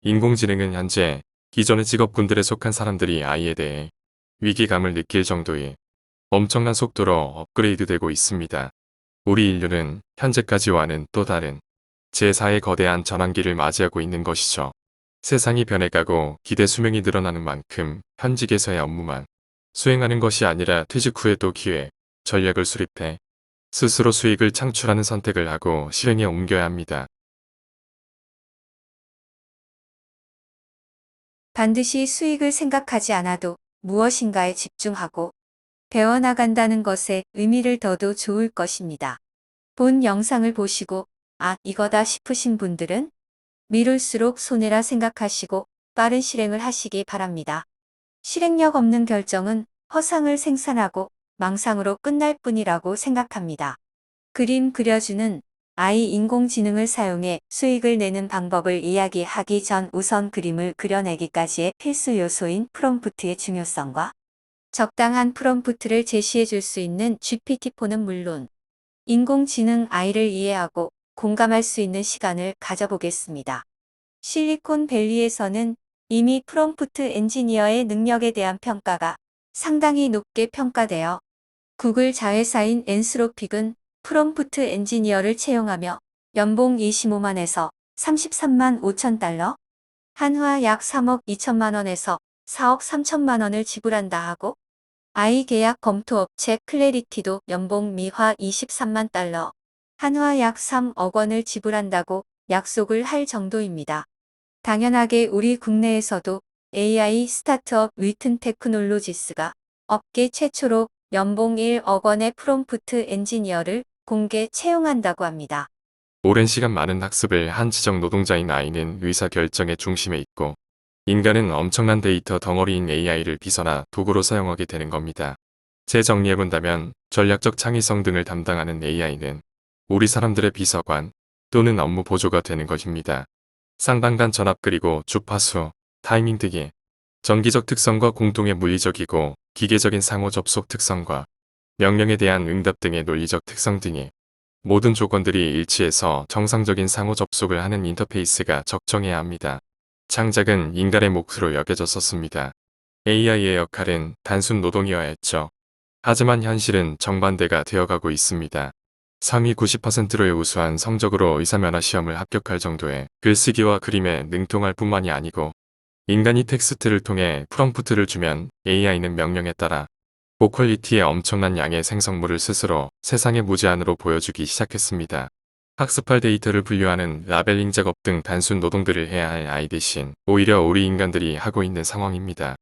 인공지능은 현재 기존의 직업군들에 속한 사람들이 아이에 대해 위기감을 느낄 정도의 엄청난 속도로 업그레이드되고 있습니다. 우리 인류는 현재까지와는 또 다른 제4의 거대한 전환기를 맞이하고 있는 것이죠. 세상이 변해가고 기대 수명이 늘어나는 만큼 현직에서의 업무만 수행하는 것이 아니라 퇴직 후에도 기획, 전략을 수립해 스스로 수익을 창출하는 선택을 하고 실행에 옮겨야 합니다. 반드시 수익을 생각하지 않아도 무엇인가에 집중하고 배워나간다는 것에 의미를 둬도 좋을 것입니다. 본 영상을 보시고 아, 이거다 싶으신 분들은 미룰수록 손해라 생각하시고 빠른 실행을 하시기 바랍니다. 실행력 없는 결정은 허상을 생산하고 망상으로 끝날 뿐이라고 생각합니다. 그림 그려주는 아이 인공지능을 사용해 수익을 내는 방법을 이야기하기 전 우선 그림을 그려내기까지의 필수 요소인 프롬프트의 중요성과 적당한 프롬프트를 제시해 줄 수 있는 GPT-4는 물론 인공지능 아이를 이해하고 공감할 수 있는 시간을 가져보겠습니다. 실리콘밸리에서는 이미 프롬프트 엔지니어의 능력에 대한 평가가 상당히 높게 평가되어 구글 자회사인 엔스로픽은 프롬프트 엔지니어를 채용하며 연봉 25만에서 33만 5천 달러, 한화 약 3억 2천만 원에서 4억 3천만 원을 지불한다 하고 아이 계약 검토 업체 클래리티도 연봉 미화 23만 달러, 한화 약 3억 원을 지불한다고 약속을 할 정도입니다. 당연하게 우리 국내에서도 AI 스타트업 위튼 테크놀로지스가 업계 최초로 연봉 1억 원의 프롬프트 엔지니어를 공개 채용한다고 합니다. 오랜 시간 많은 학습을 한 지적 노동자인 아이는 의사 결정의 중심에 있고 인간은 엄청난 데이터 덩어리인 AI를 비서나 도구로 사용하게 되는 겁니다. 재정리해본다면 전략적 창의성 등을 담당하는 AI는 우리 사람들의 비서관 또는 업무 보조가 되는 것입니다. 쌍방간 전압 그리고 주파수, 타이밍 등의 정기적 특성과 공동의 물리적이고 기계적인 상호 접속 특성과 명령에 대한 응답 등의 논리적 특성 등의 모든 조건들이 일치해서 정상적인 상호 접속을 하는 인터페이스가 적정해야 합니다. 창작은 인간의 몫으로 여겨졌었습니다. AI의 역할은 단순 노동이어야 했죠. 하지만 현실은 정반대가 되어가고 있습니다. 상위 90%로의 우수한 성적으로 의사면허 시험을 합격할 정도의 글쓰기와 그림에 능통할 뿐만이 아니고 인간이 텍스트를 통해 프롬프트를 주면 AI는 명령에 따라 고퀄리티의 엄청난 양의 생성물을 스스로 세상에 무제한으로 보여주기 시작했습니다. 학습할 데이터를 분류하는 라벨링 작업 등 단순 노동들을 해야 할 아이 대신 오히려 우리 인간들이 하고 있는 상황입니다.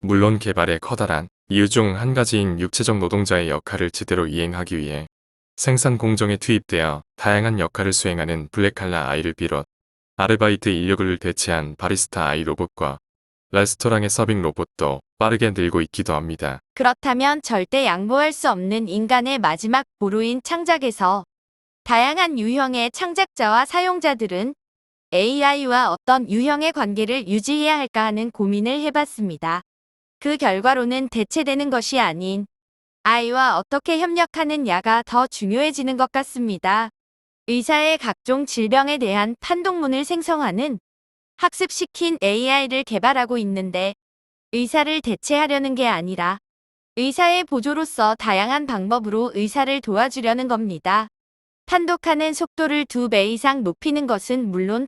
물론 개발의 커다란 이유 중 한 가지인 육체적 노동자의 역할을 제대로 이행하기 위해 생산 공정에 투입되어 다양한 역할을 수행하는 블랙칼라 아이를 비롯 아르바이트 인력을 대체한 바리스타 아이 로봇과 레스토랑의 서빙 로봇도 빠르게 늘고 있기도 합니다. 그렇다면 절대 양보할 수 없는 인간의 마지막 보루인 창작에서 다양한 유형의 창작자와 사용자들은 AI와 어떤 유형의 관계를 유지해야 할까 하는 고민을 해봤습니다. 그 결과로는 대체되는 것이 아닌 아이와 어떻게 협력하느냐가 더 중요해지는 것 같습니다. 의사의 각종 질병에 대한 판독문을 생성하는 학습시킨 AI를 개발하고 있는데 의사를 대체하려는 게 아니라 의사의 보조로서 다양한 방법으로 의사를 도와주려는 겁니다. 판독하는 속도를 2배 이상 높이는 것은 물론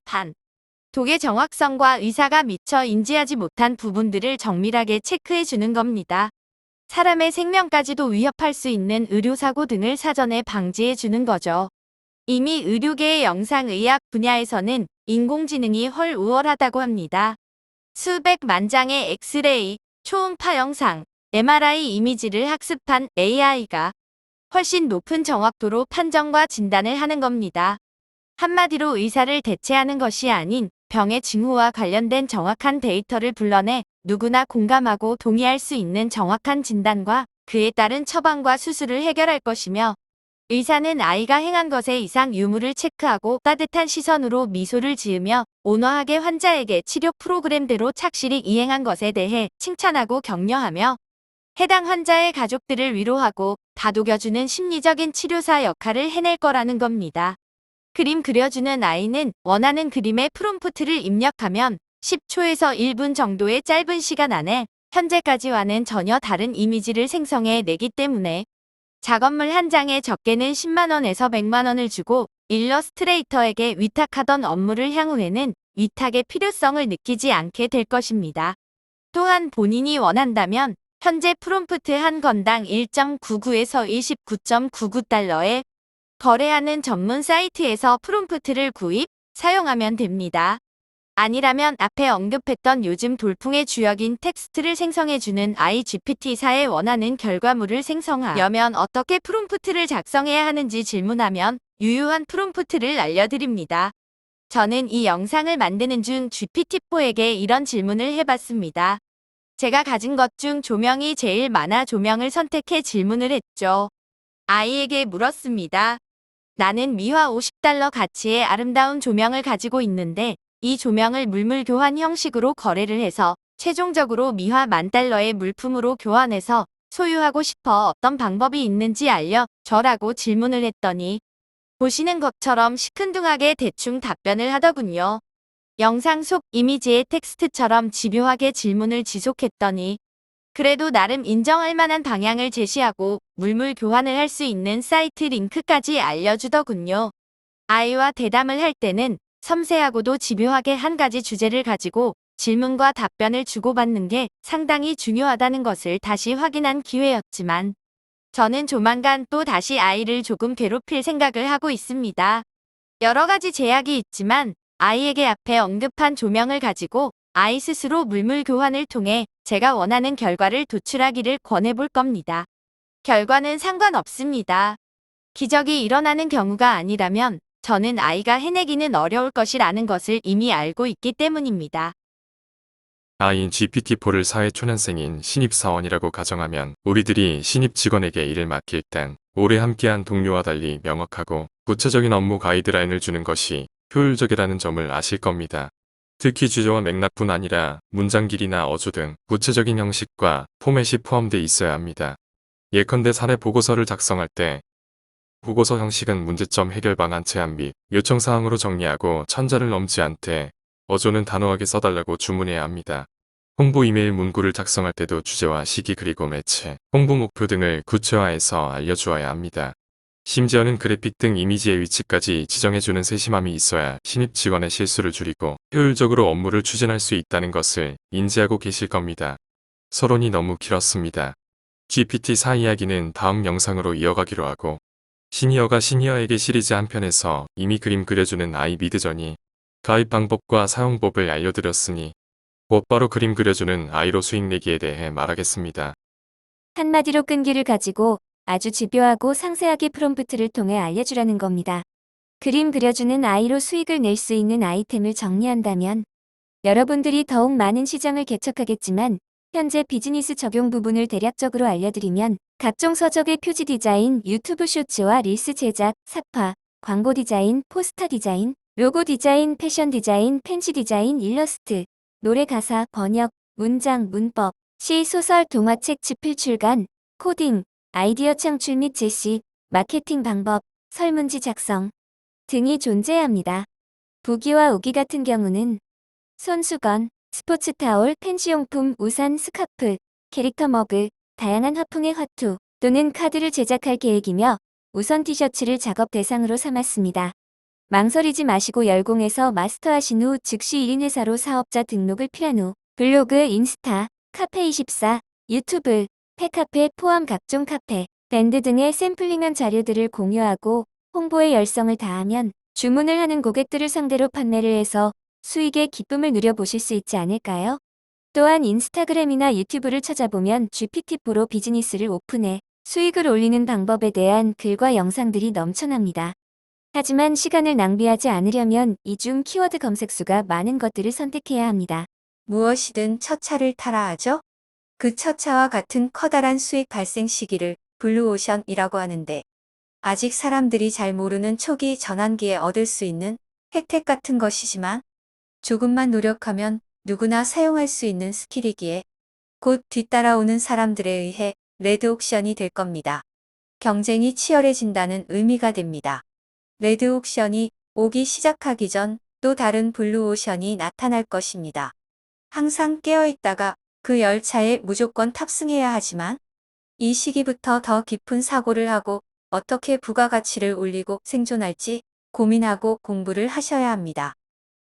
독의 정확성과 의사가 미처 인지하지 못한 부분들을 정밀하게 체크해 주는 겁니다. 사람의 생명까지도 위협할 수 있는 의료사고 등을 사전에 방지해 주는 거죠. 이미 의료계의 영상의학 분야에서는 인공지능이 헐우월하다고 합니다. 수백만 장의 엑스레이, 초음파 영상, MRI 이미지를 학습한 AI가 훨씬 높은 정확도로 판정과 진단을 하는 겁니다. 한마디로 의사를 대체하는 것이 아닌 병의 징후와 관련된 정확한 데이터를 불러내 누구나 공감하고 동의할 수 있는 정확한 진단과 그에 따른 처방과 수술을 해결할 것이며 의사는 아이가 행한 것의 이상 유무를 체크하고 따뜻한 시선으로 미소를 지으며 온화하게 환자에게 치료 프로그램대로 착실히 이행한 것에 대해 칭찬하고 격려하며 해당 환자의 가족들을 위로하고 다독여주는 심리적인 치료사 역할을 해낼 거라는 겁니다. 그림 그려주는 아이는 원하는 그림의 프롬프트를 입력하면 10초에서 1분 정도의 짧은 시간 안에 현재까지와는 전혀 다른 이미지를 생성해 내기 때문에 작업물 한 장에 적게는 10만 원에서 100만 원을 주고 일러스트레이터에게 위탁하던 업무를 향후에는 위탁의 필요성을 느끼지 않게 될 것입니다. 또한 본인이 원한다면 현재 프롬프트 한 건당 1.99에서 29.99달러에 거래하는 전문 사이트에서 프롬프트를 구입, 사용하면 됩니다. 아니라면 앞에 언급했던 요즘 돌풍의 주역인 텍스트를 생성해주는 iGPT-4에 원하는 결과물을 생성하려면 어떻게 프롬프트를 작성해야 하는지 질문하면 유효한 프롬프트를 알려드립니다. 저는 이 영상을 만드는 중 GPT-4에게 이런 질문을 해봤습니다. 제가 가진 것 중 조명이 제일 많아 조명을 선택해 질문을 했죠. 아이에게 물었습니다. 나는 미화 50달러 가치의 아름다운 조명을 가지고 있는데 이 조명을 물물 교환 형식으로 거래를 해서 최종적으로 미화 10,000달러의 물품으로 교환해서 소유하고 싶어 어떤 방법이 있는지 알려줘라고 질문을 했더니 보시는 것처럼 시큰둥하게 대충 답변을 하더군요. 영상 속 이미지의 텍스트처럼 집요하게 질문을 지속했더니 그래도 나름 인정할 만한 방향을 제시하고 물물 교환을 할 수 있는 사이트 링크까지 알려주더군요. 아이와 대담을 할 때는 섬세하고도 집요하게 한 가지 주제를 가지고 질문과 답변을 주고받는 게 상당히 중요하다는 것을 다시 확인한 기회였지만 저는 조만간 또 다시 아이를 조금 괴롭힐 생각을 하고 있습니다. 여러 가지 제약이 있지만 아이에게 앞에 언급한 조명을 가지고 아이 스스로 물물 교환을 통해 제가 원하는 결과를 도출하기를 권해볼 겁니다. 결과는 상관없습니다. 기적이 일어나는 경우가 아니라면 저는 아이가 해내기는 어려울 것이라는 것을 이미 알고 있기 때문입니다. 아이인 GPT-4를 사회 초년생인 신입사원이라고 가정하면 우리들이 신입 직원에게 일을 맡길 땐 오래 함께한 동료와 달리 명확하고 구체적인 업무 가이드라인을 주는 것이 효율적이라는 점을 아실 겁니다. 특히 주제와 맥락뿐 아니라 문장 길이나 어조 등 구체적인 형식과 포맷이 포함되어 있어야 합니다. 예컨대 사례 보고서를 작성할 때 보고서 형식은 문제점 해결 방안 제안 및 요청사항으로 정리하고 1000자를 넘지 않게 어조는 단호하게 써달라고 주문해야 합니다. 홍보 이메일 문구를 작성할 때도 주제와 시기 그리고 매체, 홍보 목표 등을 구체화해서 알려주어야 합니다. 심지어는 그래픽 등 이미지의 위치까지 지정해주는 세심함이 있어야 신입 직원의 실수를 줄이고 효율적으로 업무를 추진할 수 있다는 것을 인지하고 계실 겁니다. 서론이 너무 길었습니다. GPT-4 이야기는 다음 영상으로 이어가기로 하고 시니어가 시니어에게 시리즈 한 편에서 이미 그림 그려주는 아이 미드저니 가입 방법과 사용법을 알려드렸으니 곧바로 그림 그려주는 아이로 수익 내기에 대해 말하겠습니다. 한마디로 끈기를 가지고 아주 집요하고 상세하게 프롬프트를 통해 알려주라는 겁니다. 그림 그려주는 아이로 수익을 낼 수 있는 아이템을 정리한다면 여러분들이 더욱 많은 시장을 개척하겠지만 현재 비즈니스 적용 부분을 대략적으로 알려드리면 각종 서적의 표지 디자인, 유튜브 쇼츠와 릴스 제작, 삽화, 광고 디자인, 포스터 디자인, 로고 디자인, 패션 디자인, 펜시 디자인, 일러스트, 노래 가사, 번역, 문장, 문법, 시, 소설, 동화책, 집필 출간, 코딩, 아이디어 창출 및 제시, 마케팅 방법, 설문지 작성 등이 존재합니다. 부기와 우기 같은 경우는 손수건, 스포츠 타올, 펜시용품, 우산, 스카프, 캐릭터 머그, 다양한 화풍의 화투 또는 카드를 제작할 계획이며 우선 티셔츠를 작업 대상으로 삼았습니다. 망설이지 마시고 열공해서 마스터하신 후 즉시 1인 회사로 사업자 등록을 필한 후 블로그, 인스타, 카페24, 유튜브, 팬카페 포함 각종 카페, 밴드 등의 샘플링한 자료들을 공유하고 홍보에 열성을 다하면 주문을 하는 고객들을 상대로 판매를 해서 수익의 기쁨을 누려보실 수 있지 않을까요? 또한 인스타그램이나 유튜브를 찾아보면 GPT-4로 비즈니스를 오픈해 수익을 올리는 방법에 대한 글과 영상들이 넘쳐납니다. 하지만 시간을 낭비하지 않으려면 이중 키워드 검색수가 많은 것들을 선택해야 합니다. 무엇이든 첫 차를 타라 하죠? 그 첫 차와 같은 커다란 수익 발생 시기를 블루오션이라고 하는데 아직 사람들이 잘 모르는 초기 전환기에 얻을 수 있는 혜택 같은 것이지만 조금만 노력하면 누구나 사용할 수 있는 스킬이기에 곧 뒤따라오는 사람들에 의해 레드옥션이 될 겁니다. 경쟁이 치열해진다는 의미가 됩니다. 레드옥션이 오기 시작하기 전 또 다른 블루오션이 나타날 것입니다. 항상 깨어있다가 그 열차에 무조건 탑승해야 하지만 이 시기부터 더 깊은 사고를 하고 어떻게 부가가치를 올리고 생존할지 고민하고 공부를 하셔야 합니다.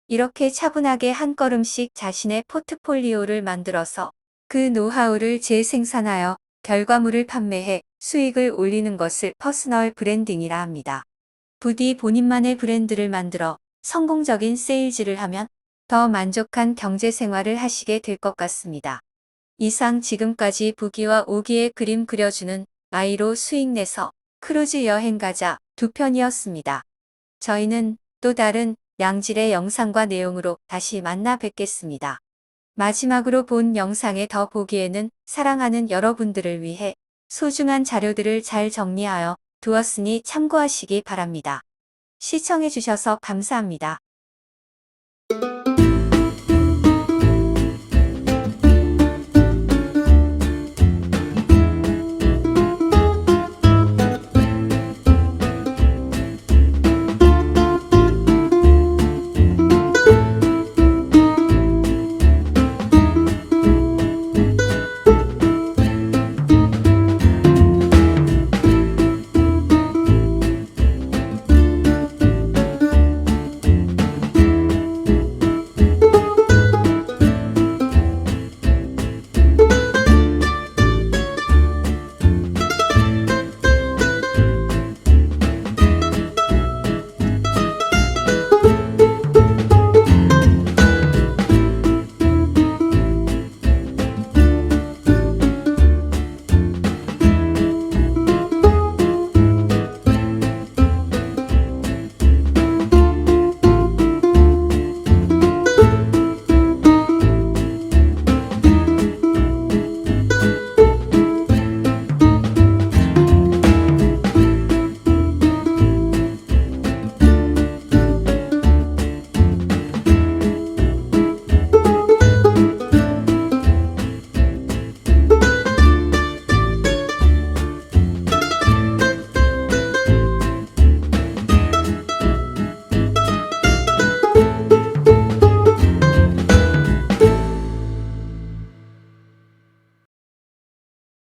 이렇게 차분하게 한 걸음씩 자신의 포트폴리오를 만들어서 그 노하우를 재생산하여 결과물을 판매해 수익을 올리는 것을 퍼스널 브랜딩이라 합니다. 부디 본인만의 브랜드를 만들어 성공적인 세일즈를 하면 더 만족한 경제 생활을 하시게 될 것 같습니다. 이상 지금까지 부기와 오기의 그림 그려주는 아이로 수익 내서 크루즈 여행 가자 2편이었습니다. 저희는 또 다른 양질의 영상과 내용으로 다시 만나 뵙겠습니다. 마지막으로 본 영상에 더 보기에는 사랑하는 여러분들을 위해 소중한 자료들을 잘 정리하여 두었으니 참고하시기 바랍니다. 시청해주셔서 감사합니다.